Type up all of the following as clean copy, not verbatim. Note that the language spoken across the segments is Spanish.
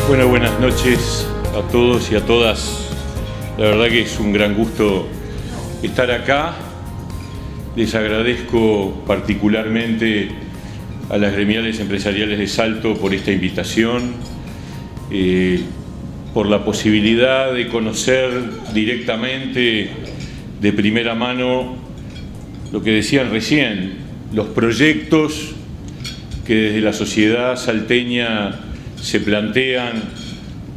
Bueno, buenas noches a todos y a todas. La verdad que es un gran gusto estar acá. Les agradezco particularmente a las gremiales empresariales de Salto por esta invitación, por la posibilidad de conocer directamente, de primera mano, lo que decían recién, los proyectos que desde la sociedad salteña se plantean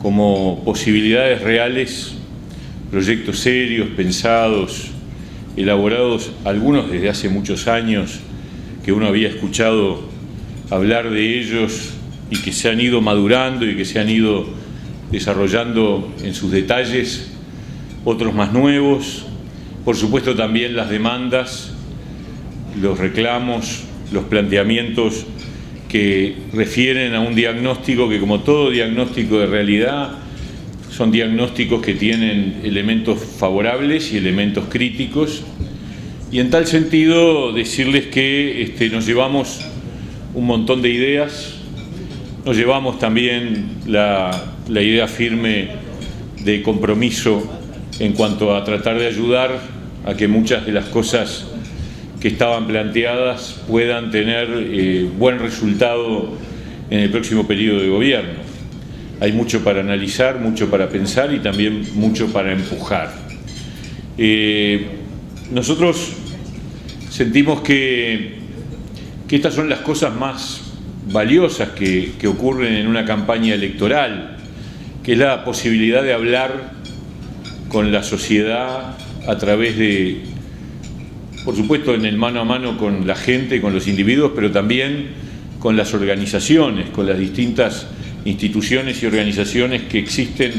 como posibilidades reales, proyectos serios, pensados, elaborados, algunos desde hace muchos años, que uno había escuchado hablar de ellos y que se han ido madurando y que se han ido desarrollando en sus detalles, otros más nuevos, por supuesto también las demandas, los reclamos, los planteamientos que refieren a un diagnóstico que, como todo diagnóstico de realidad, son diagnósticos que tienen elementos favorables y elementos críticos. Y en tal sentido decirles que nos llevamos un montón de ideas, nos llevamos también la idea firme de compromiso en cuanto a tratar de ayudar a que muchas de las cosas que estaban planteadas puedan tener buen resultado en el próximo periodo de gobierno. Hay mucho para analizar, mucho para pensar y también mucho para empujar. Nosotros sentimos que estas son las cosas más valiosas que ocurren en una campaña electoral, que es la posibilidad de hablar con la sociedad a través de, por supuesto, en el mano a mano con la gente, con los individuos, pero también con las organizaciones, con las distintas instituciones y organizaciones que existen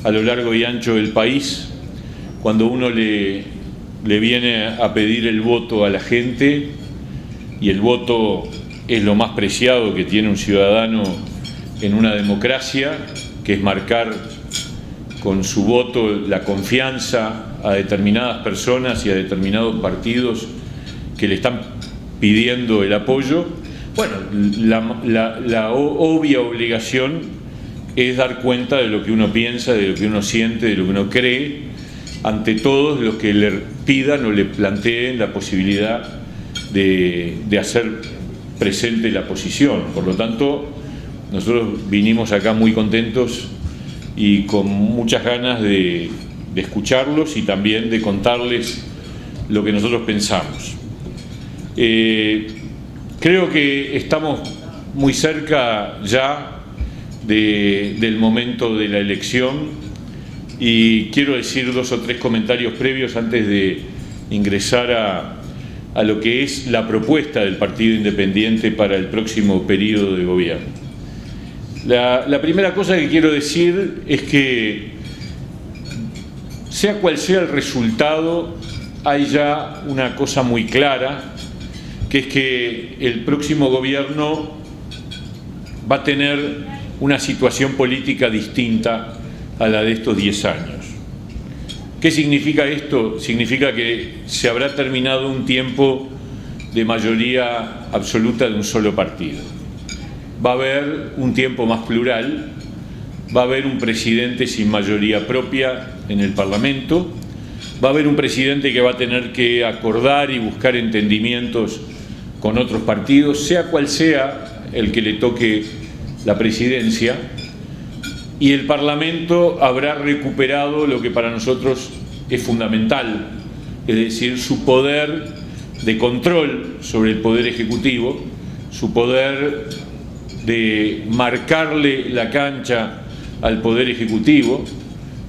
a lo largo y ancho del país. Cuando uno le viene a pedir el voto a la gente, y el voto es lo más preciado que tiene un ciudadano en una democracia, que es marcar con su voto la confianza a determinadas personas y a determinados partidos que le están pidiendo el apoyo. Bueno, la obvia obligación es dar cuenta de lo que uno piensa, de lo que uno siente, de lo que uno cree, ante todos los que le pidan o le planteen la posibilidad de hacer presente la posición. Por lo tanto, nosotros vinimos acá muy contentos y con muchas ganas de escucharlos y también de contarles lo que nosotros pensamos. Creo que estamos muy cerca ya del momento de la elección y quiero decir 2 o 3 comentarios previos antes de ingresar a lo que es la propuesta del Partido Independiente para el próximo periodo de gobierno. La primera cosa que quiero decir es que, sea cual sea el resultado, hay ya una cosa muy clara, que es que el próximo gobierno va a tener una situación política distinta a la de estos 10 años. ¿Qué significa esto? Significa que se habrá terminado un tiempo de mayoría absoluta de un solo partido. Va a haber un tiempo más plural, va a haber un presidente sin mayoría propia en el Parlamento, va a haber un presidente que va a tener que acordar y buscar entendimientos con otros partidos, sea cual sea el que le toque la presidencia, y el Parlamento habrá recuperado lo que para nosotros es fundamental, es decir, su poder de control sobre el Poder Ejecutivo, su poder de marcarle la cancha al Poder Ejecutivo,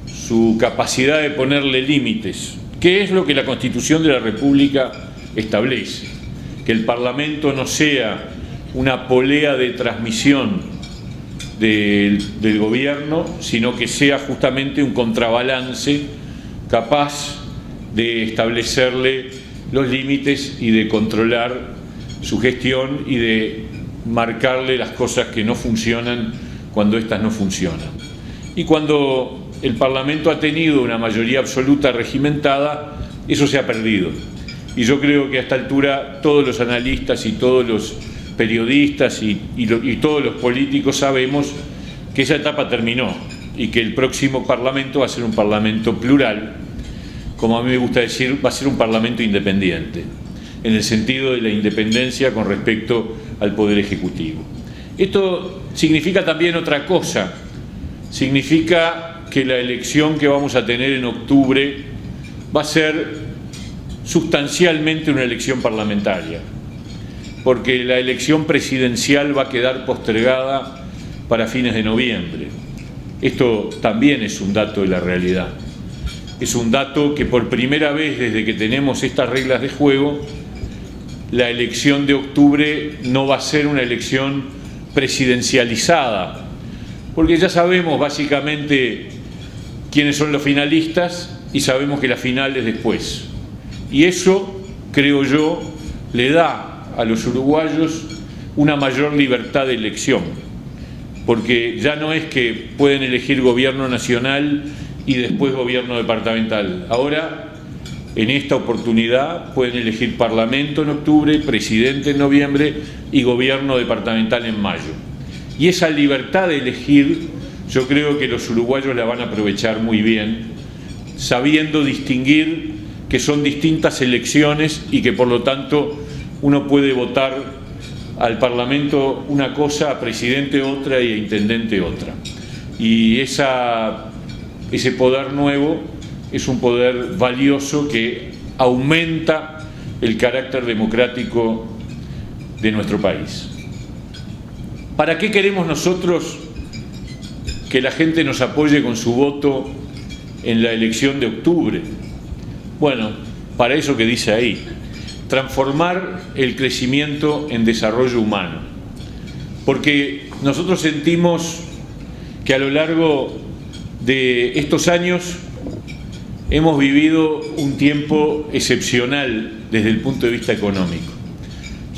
su capacidad de ponerle límites, que es lo que la Constitución de la República establece, que el Parlamento no sea una polea de transmisión del gobierno, sino que sea justamente un contrabalance capaz de establecerle los límites y de controlar su gestión y de marcarle las cosas que no funcionan cuando éstas no funcionan. Y cuando el Parlamento ha tenido una mayoría absoluta regimentada, eso se ha perdido. Y yo creo que a esta altura todos los analistas y todos los periodistas y todos los políticos sabemos que esa etapa terminó y que el próximo Parlamento va a ser un Parlamento plural, como a mí me gusta decir, va a ser un Parlamento independiente, en el sentido de la independencia con respecto al Poder Ejecutivo. Esto significa también otra cosa, significa que la elección que vamos a tener en octubre va a ser sustancialmente una elección parlamentaria, porque la elección presidencial va a quedar postergada para fines de noviembre. Esto también es un dato de la realidad. Es un dato que por primera vez desde que tenemos estas reglas de juego, la elección de octubre no va a ser una elección presidencializada, porque ya sabemos básicamente quiénes son los finalistas y sabemos que la final es después. Y eso, creo yo, le da a los uruguayos una mayor libertad de elección, porque ya no es que pueden elegir gobierno nacional y después gobierno departamental. Ahora, en esta oportunidad, pueden elegir parlamento en octubre, presidente en noviembre y gobierno departamental en mayo. Y esa libertad de elegir, yo creo que los uruguayos la van a aprovechar muy bien, sabiendo distinguir que son distintas elecciones y que por lo tanto uno puede votar al Parlamento una cosa, a presidente otra y a intendente otra. Y ese poder nuevo es un poder valioso que aumenta el carácter democrático de nuestro país. ¿Para qué queremos nosotros que la gente nos apoye con su voto en la elección de octubre? Bueno, para eso que dice ahí, transformar el crecimiento en desarrollo humano. Porque nosotros sentimos que a lo largo de estos años hemos vivido un tiempo excepcional desde el punto de vista económico.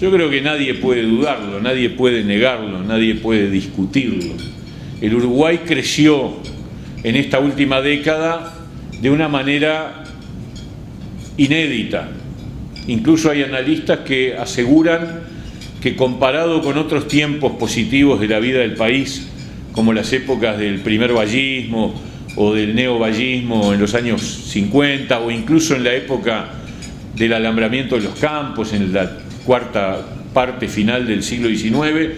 Yo creo que nadie puede dudarlo, nadie puede negarlo, nadie puede discutirlo. El Uruguay creció en esta última década de una manera inédita. Incluso hay analistas que aseguran que comparado con otros tiempos positivos de la vida del país, como las épocas del primer vallismo o del neovallismo en los años 50 o incluso en la época del alambramiento de los campos en la cuarta parte final del siglo XIX,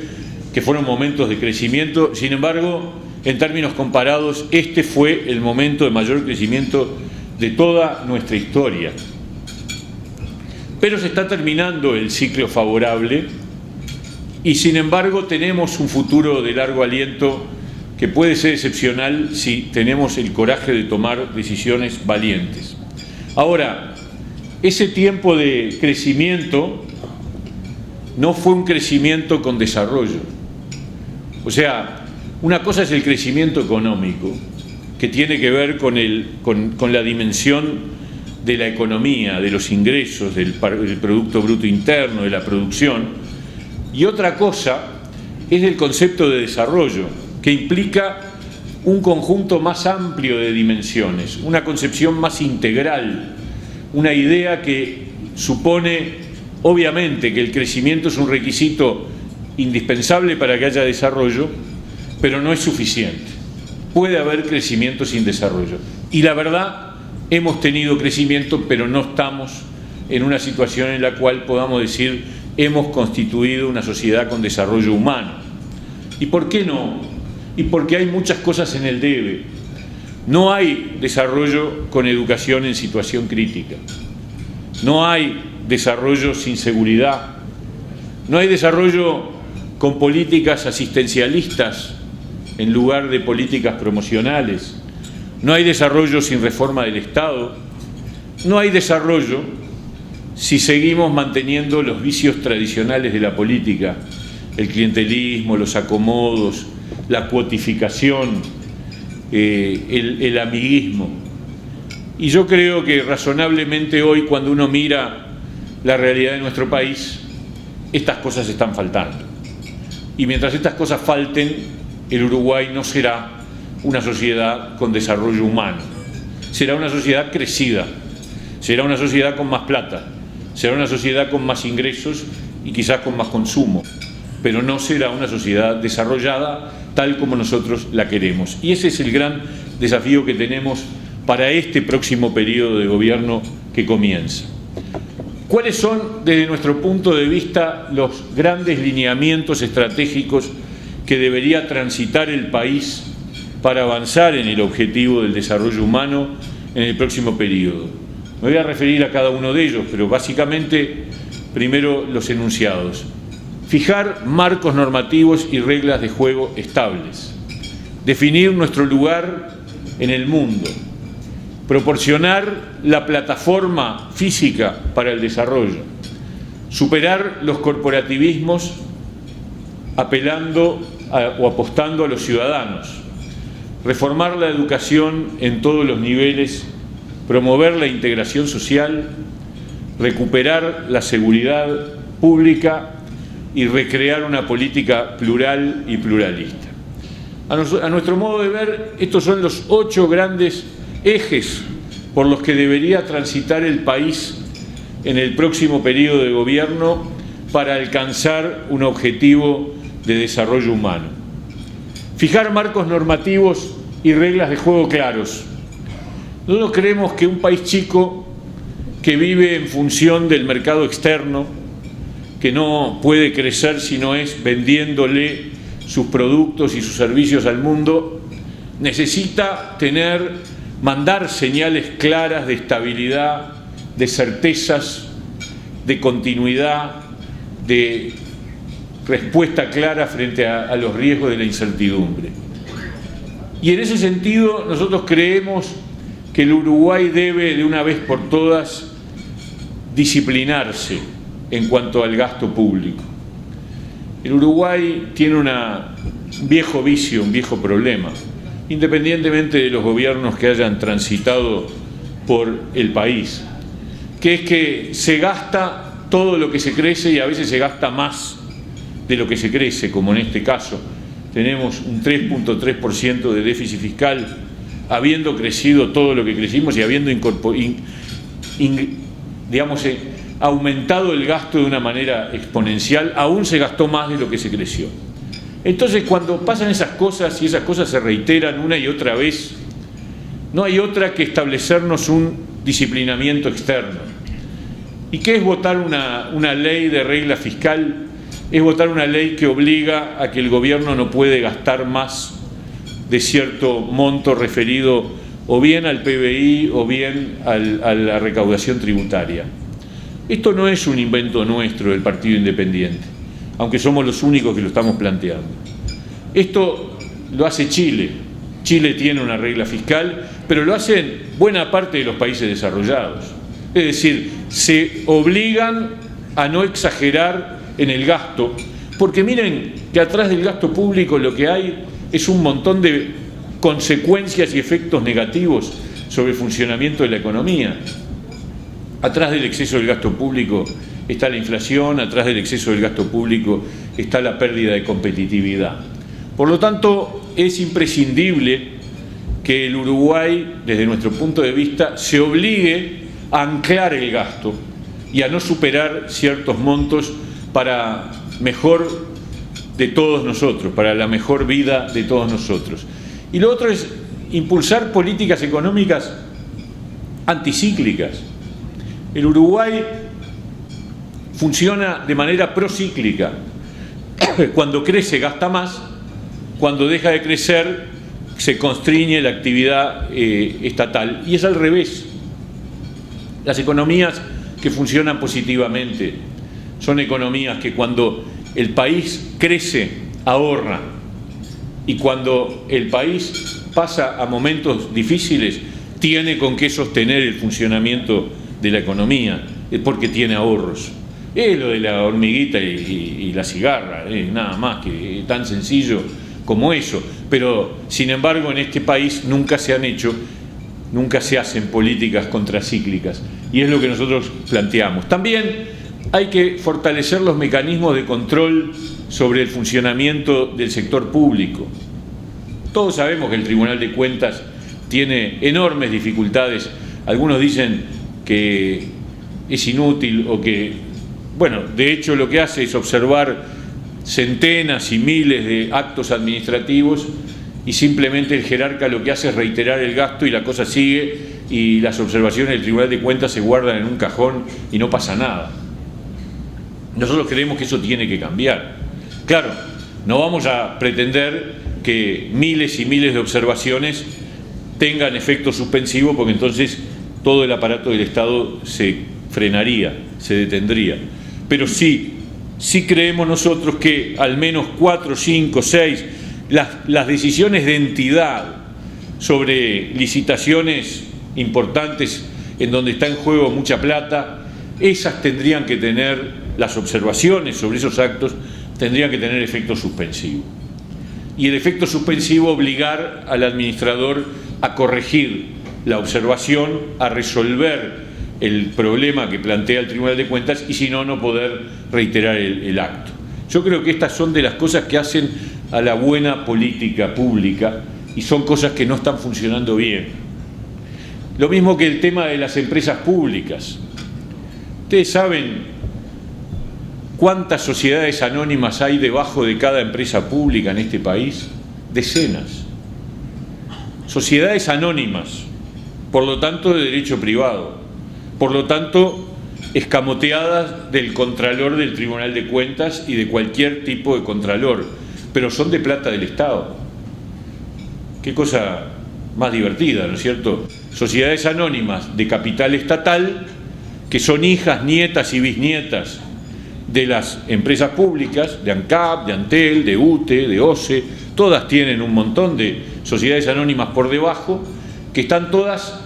que fueron momentos de crecimiento. Sin embargo, en términos comparados, este fue el momento de mayor crecimiento de toda nuestra historia. Pero se está terminando el ciclo favorable y sin embargo tenemos un futuro de largo aliento que puede ser excepcional si tenemos el coraje de tomar decisiones valientes. Ahora, ese tiempo de crecimiento no fue un crecimiento con desarrollo. O sea, una cosa es el crecimiento económico, que tiene que ver con la dimensión de la economía, de los ingresos, del Producto Bruto Interno, de la producción, y otra cosa es el concepto de desarrollo, que implica un conjunto más amplio de dimensiones, una concepción más integral, una idea que supone, obviamente, que el crecimiento es un requisito indispensable para que haya desarrollo, pero no es suficiente. Puede haber crecimiento sin desarrollo. Y la verdad, hemos tenido crecimiento, pero no estamos en una situación en la cual podamos decir hemos constituido una sociedad con desarrollo humano. ¿Y por qué no? Y porque hay muchas cosas en el debe. No hay desarrollo con educación en situación crítica. No hay desarrollo sin seguridad. No hay desarrollo con políticas asistencialistas en lugar de políticas promocionales. No hay desarrollo sin reforma del Estado. No hay desarrollo si seguimos manteniendo los vicios tradicionales de la política, el clientelismo, los acomodos, la cuotificación, el amiguismo. Y yo creo que razonablemente hoy, cuando uno mira la realidad de nuestro país, estas cosas están faltando. Y mientras estas cosas falten, el Uruguay no será una sociedad con desarrollo humano. Será una sociedad crecida, será una sociedad con más plata, será una sociedad con más ingresos y quizás con más consumo. pero no será una sociedad desarrollada tal como nosotros la queremos. Y ese es el gran desafío que tenemos para este próximo periodo de gobierno que comienza. ¿Cuáles son, desde nuestro punto de vista, los grandes lineamientos estratégicos que debería transitar el país para avanzar en el objetivo del desarrollo humano en el próximo periodo? Me voy a referir a cada uno de ellos, pero básicamente, primero los enunciados. Fijar marcos normativos y reglas de juego estables. Definir nuestro lugar en el mundo. Proporcionar la plataforma física para el desarrollo. Superar los corporativismos apelando o apostando a los ciudadanos. Reformar la educación en todos los niveles. Promover la integración social. Recuperar la seguridad pública y recrear una política plural y pluralista. A nuestro modo de ver, estos son los 8 grandes ejes por los que debería transitar el país en el próximo periodo de gobierno para alcanzar un objetivo de desarrollo humano. Fijar marcos normativos y reglas de juego claros. Nosotros creemos que un país chico que vive en función del mercado externo, que no puede crecer si no es vendiéndole sus productos y sus servicios al mundo, necesita mandar señales claras de estabilidad, de certezas, de continuidad, de respuesta clara frente a los riesgos de la incertidumbre. Y en ese sentido nosotros creemos que el Uruguay debe de una vez por todas disciplinarse en cuanto al gasto público. El Uruguay tiene un viejo vicio, un viejo problema, independientemente de los gobiernos que hayan transitado por el país, que es que se gasta todo lo que se crece y a veces se gasta más de lo que se crece, como en este caso. Tenemos un 3.3% de déficit fiscal, habiendo crecido todo lo que crecimos y habiendo aumentado el gasto de una manera exponencial, aún se gastó más de lo que se creció. Entonces, cuando pasan esas cosas y esas cosas se reiteran una y otra vez, no hay otra que establecernos un disciplinamiento externo. ¿Y qué es votar una ley de regla fiscal? Es votar una ley que obliga a que el gobierno no puede gastar más de cierto monto referido o bien al PBI o bien a la recaudación tributaria. Esto no es un invento nuestro del Partido Independiente, aunque somos los únicos que lo estamos planteando. Esto lo hace Chile. Chile tiene una regla fiscal, pero lo hacen buena parte de los países desarrollados. Es decir, se obligan a no exagerar en el gasto, porque miren que atrás del gasto público lo que hay es un montón de consecuencias y efectos negativos sobre el funcionamiento de la economía. Atrás del exceso del gasto público está la inflación, atrás del exceso del gasto público está la pérdida de competitividad. Por lo tanto, es imprescindible que el Uruguay, desde nuestro punto de vista, se obligue a anclar el gasto y a no superar ciertos montos para mejor de todos nosotros, para la mejor vida de todos nosotros. Y lo otro es impulsar políticas económicas anticíclicas. El Uruguay funciona de manera procíclica. Cuando crece gasta más, cuando deja de crecer se constriñe la actividad estatal. Y es al revés. Las economías que funcionan positivamente son economías que cuando el país crece, ahorra, y cuando el país pasa a momentos difíciles, tiene con qué sostener el funcionamiento de la economía, porque tiene ahorros. Es lo de la hormiguita y la cigarra, nada más, que tan sencillo como eso. Pero, sin embargo, en este país nunca se hacen políticas contracíclicas, y es lo que nosotros planteamos. También hay que fortalecer los mecanismos de control sobre el funcionamiento del sector público. Todos sabemos que el Tribunal de Cuentas tiene enormes dificultades. Algunos dicen que es inútil o que, bueno, de hecho lo que hace es observar centenas y miles de actos administrativos y simplemente el jerarca lo que hace es reiterar el gasto y la cosa sigue y las observaciones del Tribunal de Cuentas se guardan en un cajón y no pasa nada. Nosotros creemos que eso tiene que cambiar. Claro, no vamos a pretender que miles y miles de observaciones tengan efecto suspensivo, porque entonces todo el aparato del Estado se frenaría, se detendría. Pero sí creemos nosotros que al menos 4, 5, 6, las decisiones de entidad sobre licitaciones importantes en donde está en juego mucha plata, esas tendrían que tener, las observaciones sobre esos actos tendrían que tener efecto suspensivo. Y el efecto suspensivo obligar al administrador a corregir la observación, a resolver el problema que plantea el Tribunal de Cuentas y si no, no poder reiterar el acto. Yo creo que estas son de las cosas que hacen a la buena política pública y son cosas que no están funcionando bien. Lo mismo que el tema de las empresas públicas. Ustedes saben ¿cuántas sociedades anónimas hay debajo de cada empresa pública en este país? Decenas. Sociedades anónimas, por lo tanto de derecho privado, por lo tanto escamoteadas del contralor del Tribunal de Cuentas y de cualquier tipo de contralor, pero son de plata del Estado. Qué cosa más divertida, ¿no es cierto? Sociedades anónimas de capital estatal que son hijas, nietas y bisnietas de las empresas públicas, de ANCAP, de Antel, de UTE, de OCE, todas tienen un montón de sociedades anónimas por debajo, que están todas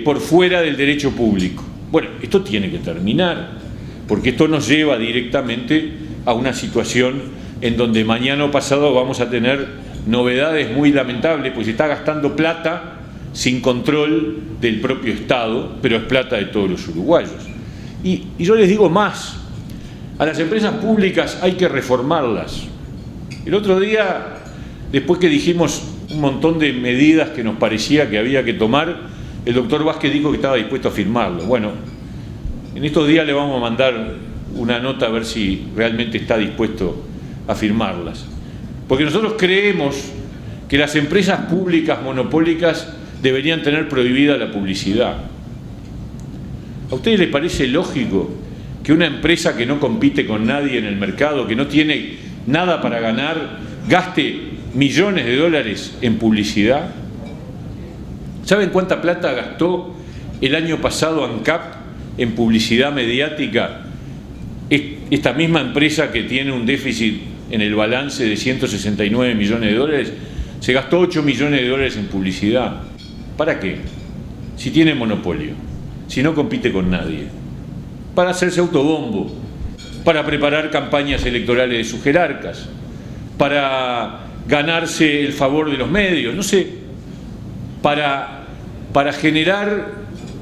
por fuera del derecho público. Bueno, esto tiene que terminar, porque esto nos lleva directamente a una situación en donde mañana o pasado vamos a tener novedades muy lamentables, pues se está gastando plata sin control del propio Estado, pero es plata de todos los uruguayos. Y yo les digo más, a las empresas públicas hay que reformarlas. El otro día, después que dijimos un montón de medidas que nos parecía que había que tomar, el doctor Vázquez dijo que estaba dispuesto a firmarlo. Bueno, en estos días le vamos a mandar una nota a ver si realmente está dispuesto a firmarlas. Porque nosotros creemos que las empresas públicas monopólicas deberían tener prohibida la publicidad. ¿A ustedes les parece lógico que una empresa que no compite con nadie en el mercado, que no tiene nada para ganar, gaste millones de dólares en publicidad? ¿Saben cuánta plata gastó el año pasado ANCAP en publicidad mediática? Esta misma empresa que tiene un déficit en el balance de 169 millones de dólares, se gastó 8 millones de dólares en publicidad. ¿Para qué? Si tiene monopolio, si no compite con nadie. Para hacerse autobombo, para preparar campañas electorales de sus jerarcas, para ganarse el favor de los medios, no sé, para generar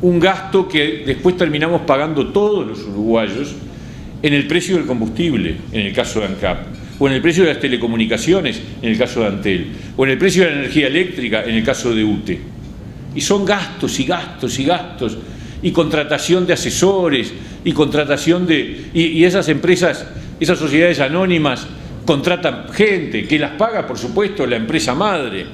un gasto que después terminamos pagando todos los uruguayos en el precio del combustible, en el caso de ANCAP, o en el precio de las telecomunicaciones, en el caso de Antel, o en el precio de la energía eléctrica, en el caso de UTE. Y son gastos y gastos y gastos, y contratación de asesores, y contratación de... Y esas empresas, esas sociedades anónimas, contratan gente que las paga, por supuesto, la empresa madre,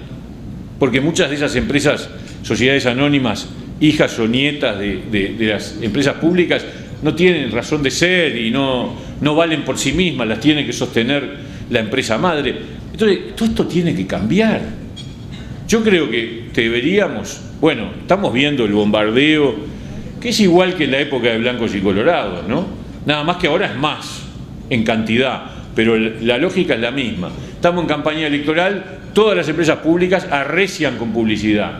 porque muchas de esas empresas, sociedades anónimas, hijas o nietas de las empresas públicas, no tienen razón de ser y no valen por sí mismas, las tiene que sostener la empresa madre. Entonces, todo esto tiene que cambiar. Yo creo que deberíamos, bueno, estamos viendo el bombardeo, que es igual que en la época de blancos y colorados, ¿no? Nada más que ahora es más, en cantidad, pero la lógica es la misma. Estamos en campaña electoral, todas las empresas públicas arrecian con publicidad.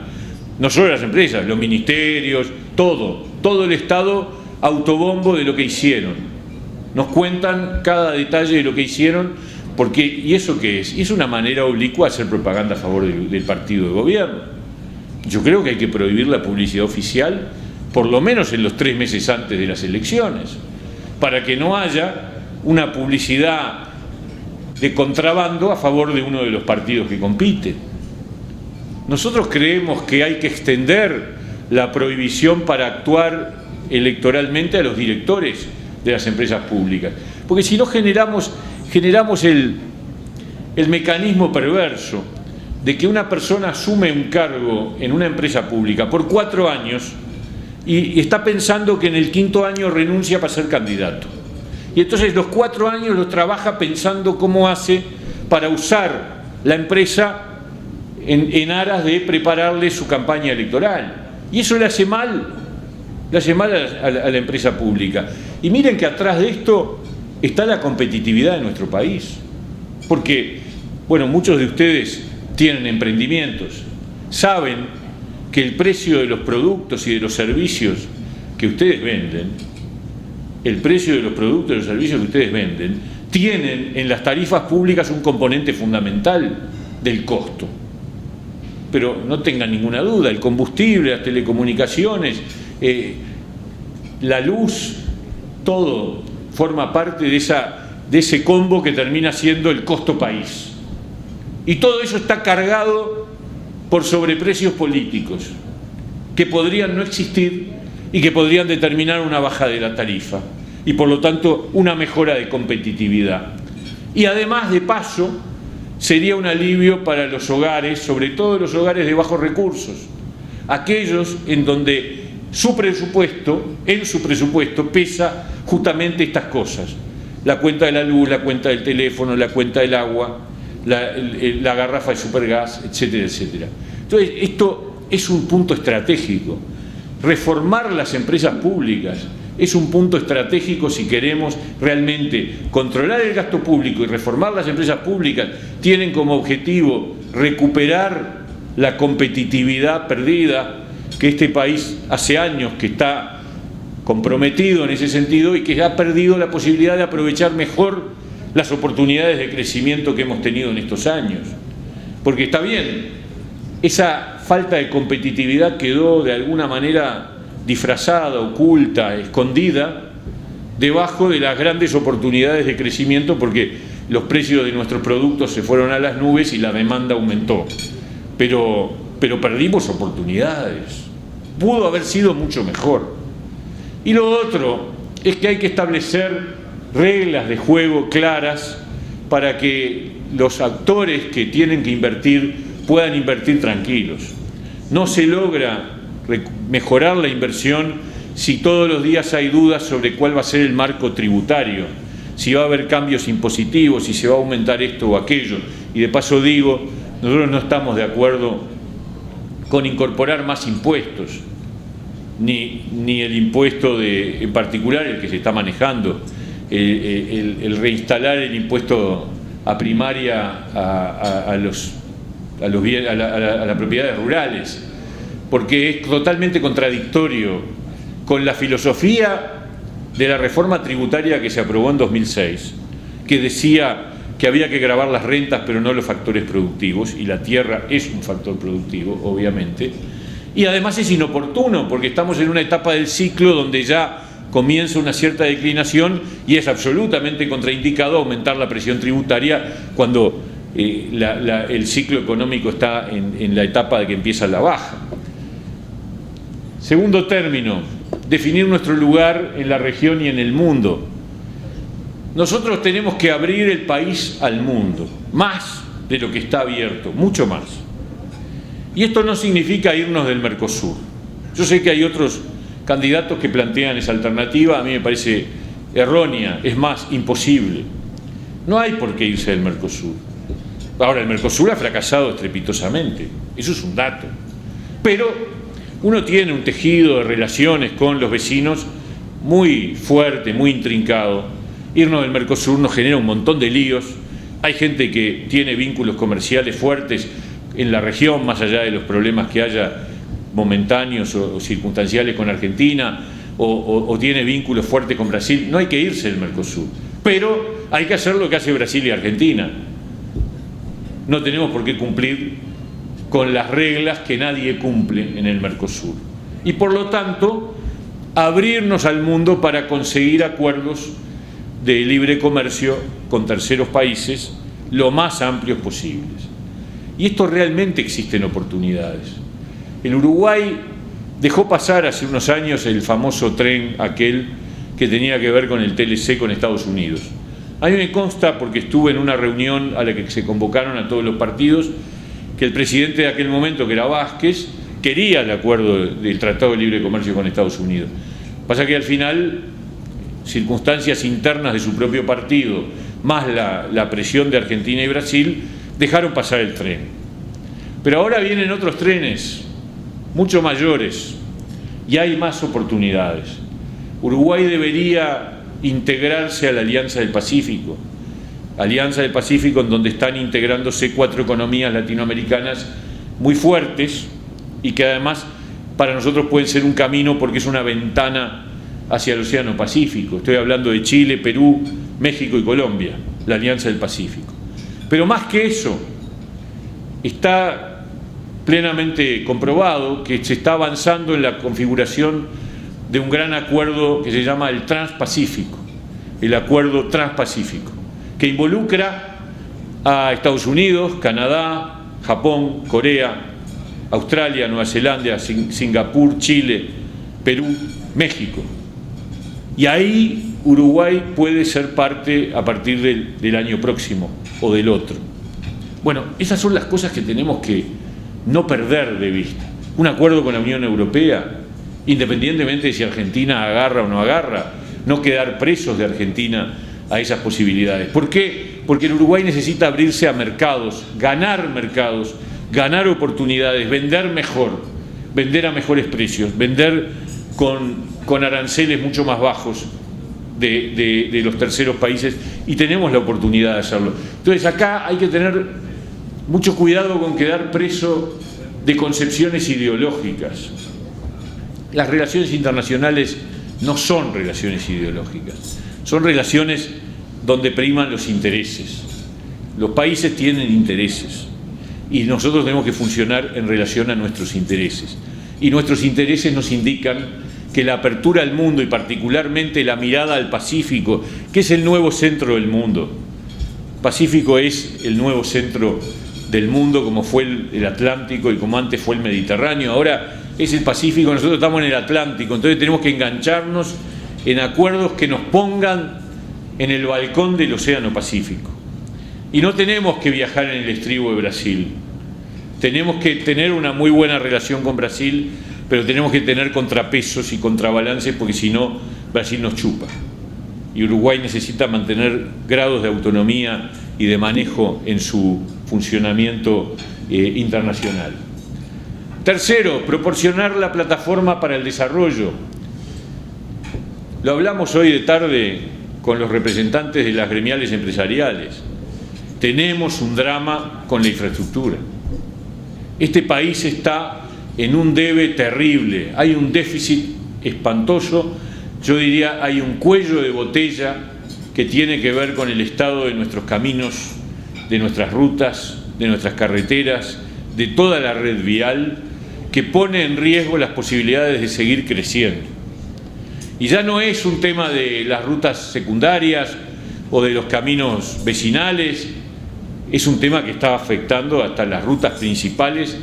No solo las empresas, los ministerios, todo el Estado autobombo de lo que hicieron. Nos cuentan cada detalle de lo que hicieron, porque, ¿y eso qué es? Y es una manera oblicua de hacer propaganda a favor del partido de gobierno. Yo creo que hay que prohibir la publicidad oficial, por lo menos en los 3 meses antes de las elecciones, para que no haya una publicidad de contrabando a favor de uno de los partidos que compite. Nosotros creemos que hay que extender la prohibición para actuar electoralmente a los directores de las empresas públicas, porque si no generamos generamos el mecanismo perverso de que una persona asume un cargo en una empresa pública por 4 años y está pensando que en el 5.º año renuncia para ser candidato. Y entonces los 4 años los trabaja pensando cómo hace para usar la empresa en aras de prepararle su campaña electoral. Y eso le hace mal a la empresa pública. Y miren que atrás de esto está la competitividad de nuestro país. Porque, bueno, muchos de ustedes tienen emprendimientos, saben que el precio de los productos y de los servicios que ustedes venden, tienen en las tarifas públicas un componente fundamental del costo. Pero no tengan ninguna duda, el combustible, las telecomunicaciones, la luz, todo forma parte de ese combo que termina siendo el costo país. Y todo eso está cargado por sobreprecios políticos que podrían no existir y que podrían determinar una baja de la tarifa y por lo tanto una mejora de competitividad. Y además, de paso, sería un alivio para los hogares, sobre todo los hogares de bajos recursos, aquellos en donde en su presupuesto pesa justamente estas cosas: la cuenta de la luz, la cuenta del teléfono, la cuenta del agua, la garrafa de supergas, etcétera, etcétera. Entonces, esto es un punto estratégico. Reformar las empresas públicas es un punto estratégico si queremos realmente controlar el gasto público, y reformar las empresas públicas tienen como objetivo recuperar la competitividad perdida, que este país hace años que está comprometido en ese sentido y que ha perdido la posibilidad de aprovechar mejor las oportunidades de crecimiento que hemos tenido en estos años. Porque está bien, esa falta de competitividad quedó de alguna manera disfrazada, oculta, escondida debajo de las grandes oportunidades de crecimiento, porque los precios de nuestros productos se fueron a las nubes y la demanda aumentó. Pero perdimos oportunidades. Pudo haber sido mucho mejor. Y lo otro es que hay que establecer reglas de juego claras para que los actores que tienen que invertir puedan invertir tranquilos. No se logra mejorar la inversión si todos los días hay dudas sobre cuál va a ser el marco tributario, si va a haber cambios impositivos, si se va a aumentar esto o aquello. Y de paso digo, nosotros no estamos de acuerdo con incorporar más impuestos, ni el impuesto en particular, el que se está manejando, el reinstalar el impuesto a primaria a las propiedades rurales, porque es totalmente contradictorio con la filosofía de la reforma tributaria que se aprobó en 2006, que decía que había que gravar las rentas pero no los factores productivos, y la tierra es un factor productivo, obviamente, y además es inoportuno porque estamos en una etapa del ciclo donde ya comienza una cierta declinación y es absolutamente contraindicado aumentar la presión tributaria cuando el ciclo económico está en la etapa de que empieza la baja. Segundo término, definir nuestro lugar en la región y en el mundo. Nosotros tenemos que abrir el país al mundo, más de lo que está abierto, mucho más. Y esto no significa irnos del Mercosur. Yo sé que hay otros candidatos que plantean esa alternativa, a mí me parece errónea, es más, imposible. No hay por qué irse del Mercosur. Ahora, el Mercosur ha fracasado estrepitosamente, eso es un dato. Pero uno tiene un tejido de relaciones con los vecinos muy fuerte, muy intrincado. Irnos del Mercosur nos genera un montón de líos. Hay gente que tiene vínculos comerciales fuertes en la región, más allá de los problemas que haya momentáneos o circunstanciales con Argentina, o tiene vínculos fuertes con Brasil. No hay que irse del Mercosur, pero hay que hacer lo que hace Brasil y Argentina. No tenemos por qué cumplir con las reglas que nadie cumple en el Mercosur. Y por lo tanto, abrirnos al mundo para conseguir acuerdos de libre comercio con terceros países lo más amplios posibles. Y esto realmente existen oportunidades. El Uruguay dejó pasar hace unos años el famoso tren aquel que tenía que ver con el TLC con Estados Unidos. A mí me consta, porque estuve en una reunión a la que se convocaron a todos los partidos, que el presidente de aquel momento, que era Vázquez, quería el acuerdo del Tratado de Libre Comercio con Estados Unidos. Pasa que al final, circunstancias internas de su propio partido, más la presión de Argentina y Brasil, dejaron pasar el tren. Pero ahora vienen otros trenes, mucho mayores, y hay más oportunidades. Uruguay debería integrarse a la Alianza del Pacífico en donde están integrándose 4 economías latinoamericanas muy fuertes y que además para nosotros pueden ser un camino porque es una ventana hacia el Océano Pacífico. Estoy hablando de Chile, Perú, México y Colombia, la Alianza del Pacífico. Pero más que eso, está plenamente comprobado que se está avanzando en la configuración de un gran acuerdo que se llama el Transpacífico, el Acuerdo Transpacífico, que involucra a Estados Unidos, Canadá, Japón, Corea, Australia, Nueva Zelanda, Singapur, Chile, Perú, México. Y ahí Uruguay puede ser parte a partir del año próximo o del otro. Bueno, esas son las cosas que tenemos que no perder de vista. Un acuerdo con la Unión Europea, independientemente de si Argentina agarra o no agarra, no quedar presos de Argentina a esas posibilidades. ¿Por qué? Porque el Uruguay necesita abrirse a mercados, ganar oportunidades, vender mejor, vender a mejores precios, vender con aranceles mucho más bajos de los terceros países, y tenemos la oportunidad de hacerlo. Entonces acá hay que tener mucho cuidado con quedar preso de concepciones ideológicas. Las relaciones internacionales no son relaciones ideológicas, son relaciones donde priman los intereses. Los países tienen intereses y nosotros tenemos que funcionar en relación a nuestros intereses. Y nuestros intereses nos indican que la apertura al mundo y particularmente la mirada al Pacífico, que es el nuevo centro del mundo. Pacífico es el nuevo centro del mundo, como fue el Atlántico y como antes fue el Mediterráneo. Ahora es el Pacífico, nosotros estamos en el Atlántico, entonces tenemos que engancharnos en acuerdos que nos pongan en el balcón del Océano Pacífico. Y no tenemos que viajar en el estribo de Brasil. Tenemos que tener una muy buena relación con Brasil, pero tenemos que tener contrapesos y contrabalances, porque si no, Brasil nos chupa. Y Uruguay necesita mantener grados de autonomía y de manejo en su funcionamiento internacional. Tercero, proporcionar la plataforma para el desarrollo. Lo hablamos hoy de tarde con los representantes de las gremiales empresariales. Tenemos un drama con la infraestructura. Este país está en un debe terrible, hay un déficit espantoso, yo diría hay un cuello de botella que tiene que ver con el estado de nuestros caminos, de nuestras rutas, de nuestras carreteras, de toda la red vial, que pone en riesgo las posibilidades de seguir creciendo. Y ya no es un tema de las rutas secundarias o de los caminos vecinales, es un tema que está afectando hasta las rutas principales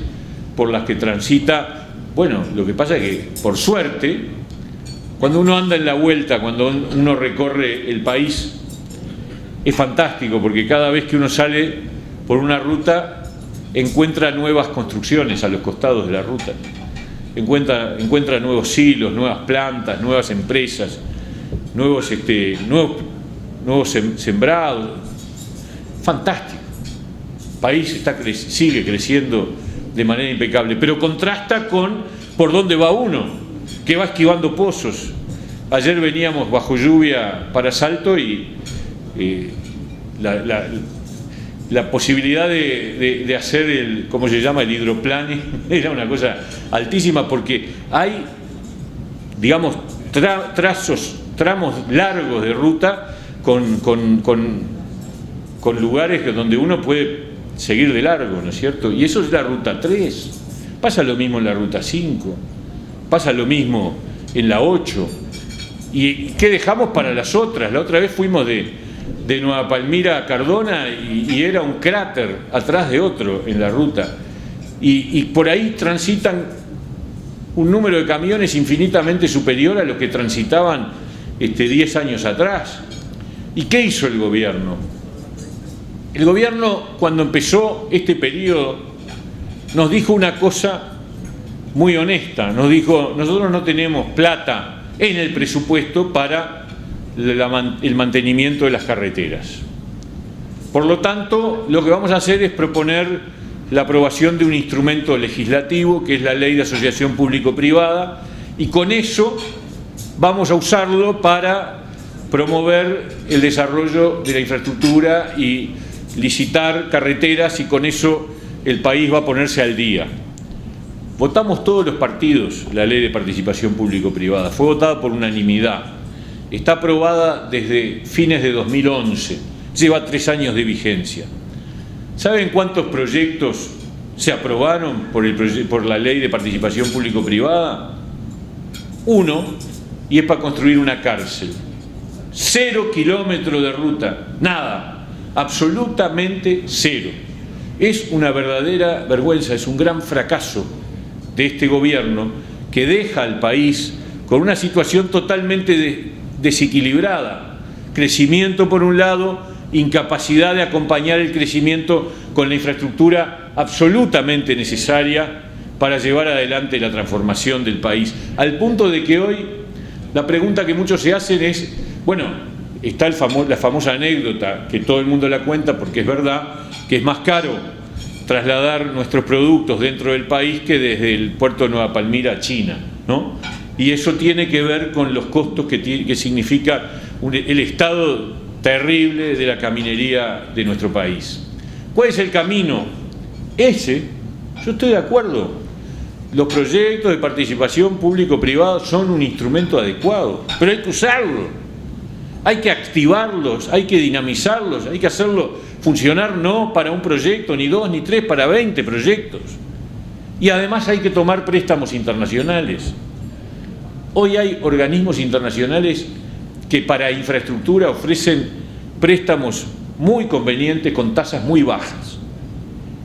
por las que transita. Bueno, lo que pasa es que, por suerte, cuando uno anda en la vuelta, cuando uno recorre el país, es fantástico, porque cada vez que uno sale por una ruta, encuentra nuevas construcciones a los costados de la ruta. Encuentra nuevos silos, nuevas plantas, nuevas empresas, nuevos sembrados. Fantástico. El país sigue creciendo de manera impecable, pero contrasta con por dónde va uno, que va esquivando pozos. Ayer veníamos bajo lluvia para Salto y la posibilidad de hacer el, ¿cómo se llama?, el hidroplane, era una cosa altísima, porque hay, digamos, tramos largos de ruta con lugares donde uno puede seguir de largo, ¿no es cierto? Y eso es la ruta 3, pasa lo mismo en la ruta 5, pasa lo mismo en la 8. ¿Y qué dejamos para las otras? La otra vez fuimos de Nueva Palmira a Cardona y era un cráter atrás de otro en la ruta. Y por ahí transitan un número de camiones infinitamente superior a los que transitaban 10 años atrás. ¿Y qué hizo el gobierno? El gobierno, cuando empezó este periodo, nos dijo una cosa muy honesta. Nos dijo: nosotros no tenemos plata en el presupuesto para el mantenimiento de las carreteras. Por lo tanto, lo que vamos a hacer es proponer la aprobación de un instrumento legislativo, que es la Ley de Asociación Público-Privada, y con eso vamos a usarlo para promover el desarrollo de la infraestructura y licitar carreteras, y con eso el país va a ponerse al día. Votamos todos los partidos la Ley de Participación Público-Privada, fue votada por unanimidad, está aprobada desde fines de 2011, lleva 3 años de vigencia. ¿Saben cuántos proyectos se aprobaron por la Ley de Participación Público-Privada? 1, y es para construir una cárcel. 0 kilómetros de ruta, nada, absolutamente 0. Es una verdadera vergüenza, es un gran fracaso de este gobierno, que deja al país con una situación totalmente desequilibrada. Crecimiento por un lado, incapacidad de acompañar el crecimiento con la infraestructura absolutamente necesaria para llevar adelante la transformación del país. Al punto de que hoy la pregunta que muchos se hacen es, bueno, está la famosa anécdota, que todo el mundo la cuenta porque es verdad, que es más caro trasladar nuestros productos dentro del país que desde el puerto de Nueva Palmira a China, ¿no? Y eso tiene que ver con los costos que significa el estado terrible de la caminería de nuestro país. ¿Cuál es el camino? Ese, yo estoy de acuerdo. Los proyectos de participación público-privada son un instrumento adecuado, pero hay que usarlo, hay que activarlos, hay que dinamizarlos, hay que hacerlo funcionar no para un proyecto, ni 2, ni 3, para 20 proyectos. Y además hay que tomar préstamos internacionales. Hoy hay organismos internacionales que para infraestructura ofrecen préstamos muy convenientes con tasas muy bajas.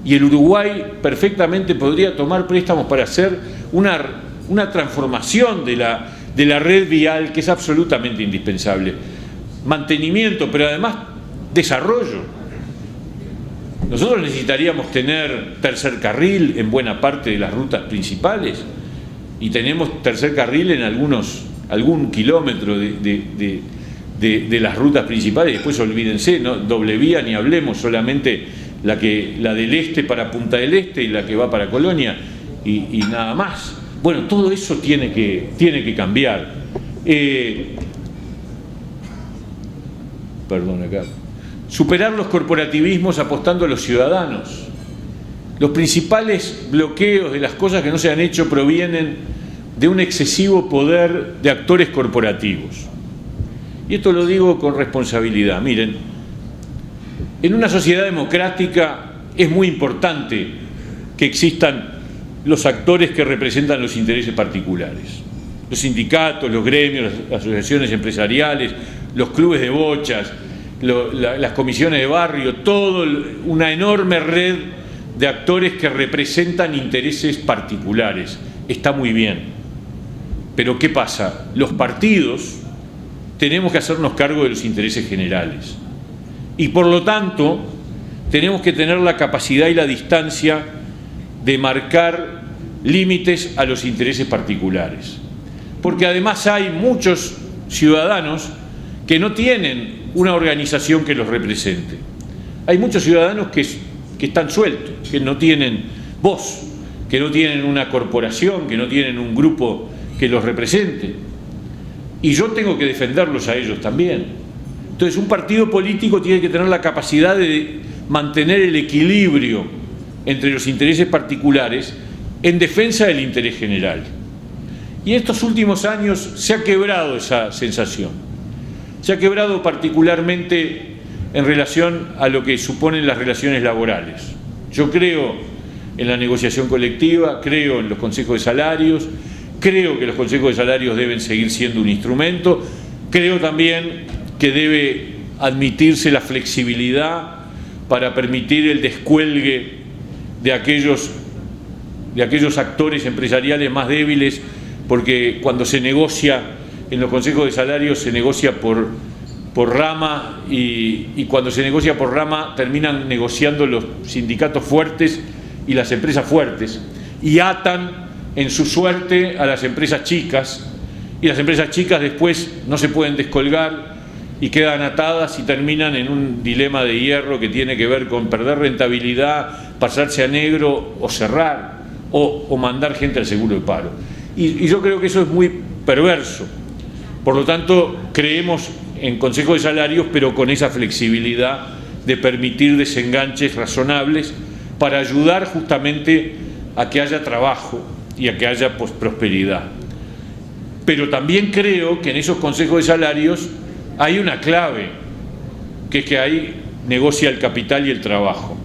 Y el Uruguay perfectamente podría tomar préstamos para hacer una transformación de la red vial, que es absolutamente indispensable. Mantenimiento, pero además desarrollo. Nosotros necesitaríamos tener tercer carril en buena parte de las rutas principales, y tenemos tercer carril en algún kilómetro de las rutas principales. Después olvídense, ¿no? Doble vía ni hablemos, solamente la del este para Punta del Este y la que va para Colonia, y nada más. Bueno, todo eso tiene que cambiar. Perdón, acá. Superar los corporativismos apostando a los ciudadanos. Los principales bloqueos de las cosas que no se han hecho provienen de un excesivo poder de actores corporativos. Y esto lo digo con responsabilidad. Miren, en una sociedad democrática es muy importante que existan los actores que representan los intereses particulares. Los sindicatos, los gremios, las asociaciones empresariales, los clubes de bochas, las comisiones de barrio, toda una enorme red de actores que representan intereses particulares. Está muy bien. Pero ¿qué pasa? Los partidos tenemos que hacernos cargo de los intereses generales. Y por lo tanto, tenemos que tener la capacidad y la distancia de marcar límites a los intereses particulares. Porque además hay muchos ciudadanos que no tienen una organización que los represente. Hay muchos ciudadanos que están sueltos, que no tienen voz, que no tienen una corporación, que no tienen un grupo que los represente. Y yo tengo que defenderlos a ellos también. Entonces, un partido político tiene que tener la capacidad de mantener el equilibrio entre los intereses particulares en defensa del interés general. Y en estos últimos años se ha quebrado esa sensación. Se ha quebrado particularmente en relación a lo que suponen las relaciones laborales. Yo creo en la negociación colectiva, creo en los consejos de salarios, creo que los consejos de salarios deben seguir siendo un instrumento, creo también que debe admitirse la flexibilidad para permitir el descuelgue de aquellos actores empresariales más débiles, porque cuando se negocia en los consejos de salarios se negocia por por rama y cuando se negocia por rama terminan negociando los sindicatos fuertes y las empresas fuertes y atan en su suerte a las empresas chicas, y las empresas chicas después no se pueden descolgar y quedan atadas y terminan en un dilema de hierro que tiene que ver con perder rentabilidad, pasarse a negro o cerrar o mandar gente al seguro de paro. Y yo creo que eso es muy perverso. Por lo tanto, creemos en Consejo de Salarios, pero con esa flexibilidad de permitir desenganches razonables para ayudar justamente a que haya trabajo y a que haya prosperidad. Pero también creo que en esos consejos de salarios hay una clave, que es que ahí negocia el capital y el trabajo.